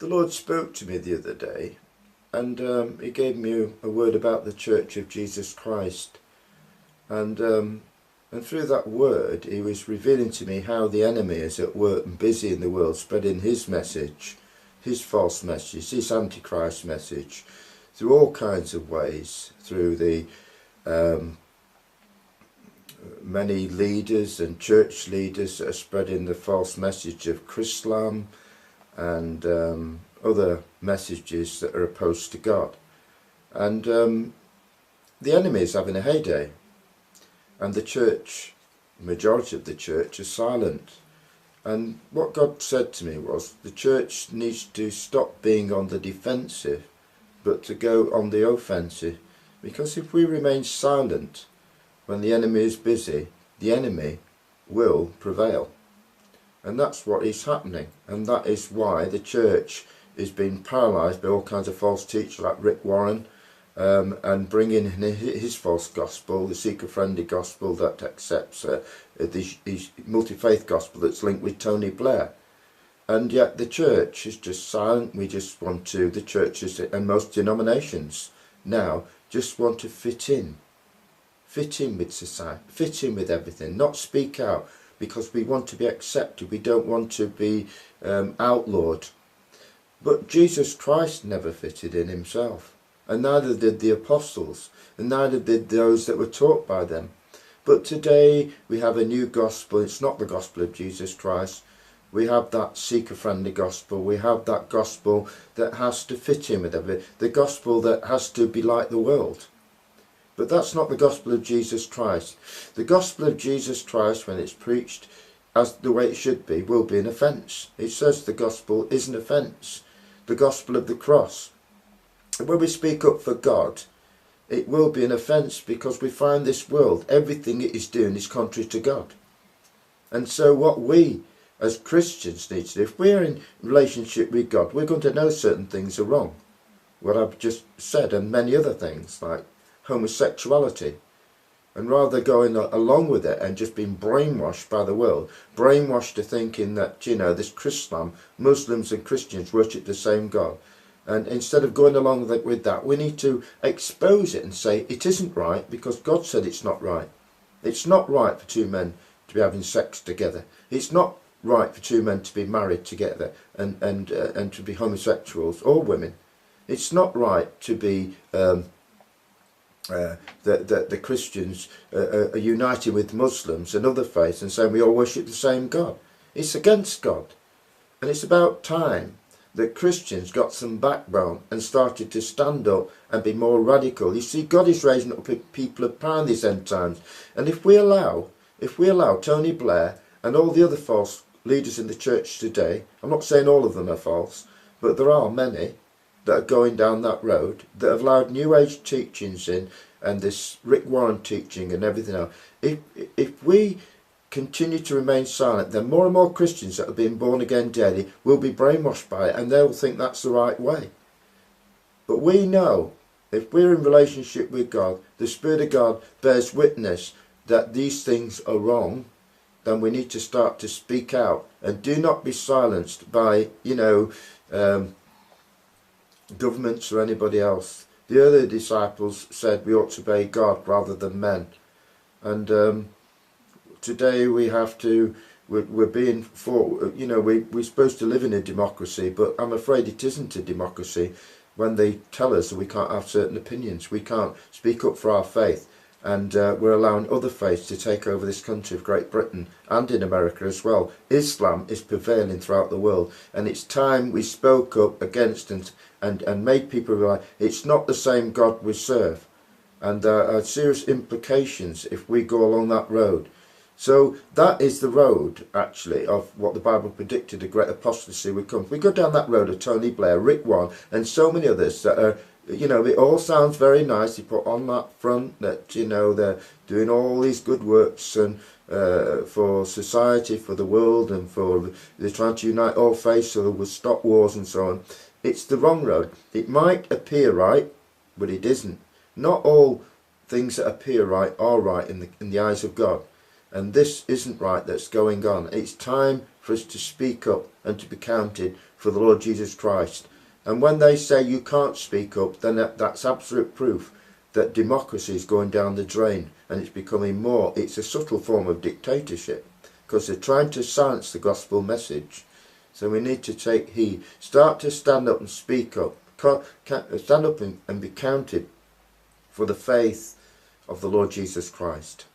The Lord spoke to me the other day, and He gave me a word about the Church of Jesus Christ, and through that word He was revealing to me how the enemy is at work and busy in the world, spreading his message, his false message, his Antichrist message, through all kinds of ways, through the many leaders and church leaders that are spreading the false message of Chrislam and other messages that are opposed to God. And the enemy is having a heyday, and the church, majority of the church, is silent. And what God said to me was, the church needs to stop being on the defensive, but to go on the offensive. Because if we remain silent when the enemy is busy, the enemy will prevail. And that's what is happening. And that is why the church is being paralysed by all kinds of false teachers like Rick Warren, and bringing in his false gospel, the seeker-friendly gospel that accepts his multi-faith gospel that's linked with Tony Blair. And yet the church is just silent. We just want to, the churches and most denominations now just want to fit in with society, fit in with everything, not speak out, because we want to be accepted. We don't want to be outlawed. But Jesus Christ never fitted in himself, and neither did the apostles, and neither did those that were taught by them. But today we have a new gospel. It's not the gospel of Jesus Christ. We have that seeker-friendly gospel. We have that gospel that has to fit in with everything. The gospel that has to be like the world. But that's not the gospel of Jesus Christ. The gospel of Jesus Christ, when it's preached as the way it should be, will be an offence. It says the gospel is an offence. The gospel of the cross. And when we speak up for God, it will be an offence, because we find this world, everything it is doing is contrary to God. And so what we as Christians need to do, if we're in relationship with God, we're going to know certain things are wrong. What I've just said, and many other things like homosexuality. And rather going along with it and just being brainwashed by the world, brainwashed to thinking that, you know, this Chrislam, Muslims and Christians worship the same God. And instead of going along with that, we need to expose it and say it isn't right, because God said it's not right. It's not right for two men to be having sex together. It's not right for two men to be married together and to be homosexuals or women. It's not right to be the Christians are uniting with Muslims and other faiths and saying we all worship the same God. It's against God. And it's about time that Christians got some backbone and started to stand up and be more radical. You see, God is raising up people of power in these end times. And if we allow Tony Blair and all the other false leaders in the church today, I'm not saying all of them are false, but there are many that are going down that road, that have allowed New Age teachings in, and this Rick Warren teaching and everything else. If we continue to remain silent, then more and more Christians that are being born again daily will be brainwashed by it, and they'll think that's the right way. But we know, if we're in relationship with God, the Spirit of God bears witness that these things are wrong, then we need to start to speak out, and do not be silenced by, governments or anybody else. The earlier disciples said we ought to obey God rather than men. And today we have to, we're being we're supposed to live in a democracy, but I'm afraid it isn't a democracy when they tell us that we can't have certain opinions, we can't speak up for our faith, and we're allowing other faiths to take over this country of Great Britain and in America as well. Islam is prevailing throughout the world, and it's time we spoke up against and made people realise it's not the same God we serve, and there are serious implications if we go along that road. So that is the road, actually, of what the Bible predicted, a great apostasy would come. If we go down that road of Tony Blair, Rick Warren, and so many others that are, it all sounds very nice. They put on that front that, they're doing all these good works and for society, for the world, and they're trying to unite all faiths so they will stop wars and so on. It's the wrong road. It might appear right, but it isn't. Not all things that appear right are right in the eyes of God. And this isn't right that's going on. It's time for us to speak up and to be counted for the Lord Jesus Christ. And when they say you can't speak up, then that's absolute proof that democracy is going down the drain, and it's becoming more, it's a subtle form of dictatorship, because they're trying to silence the gospel message. So we need to take heed. Start to stand up and speak up. Stand up and be counted for the faith of the Lord Jesus Christ.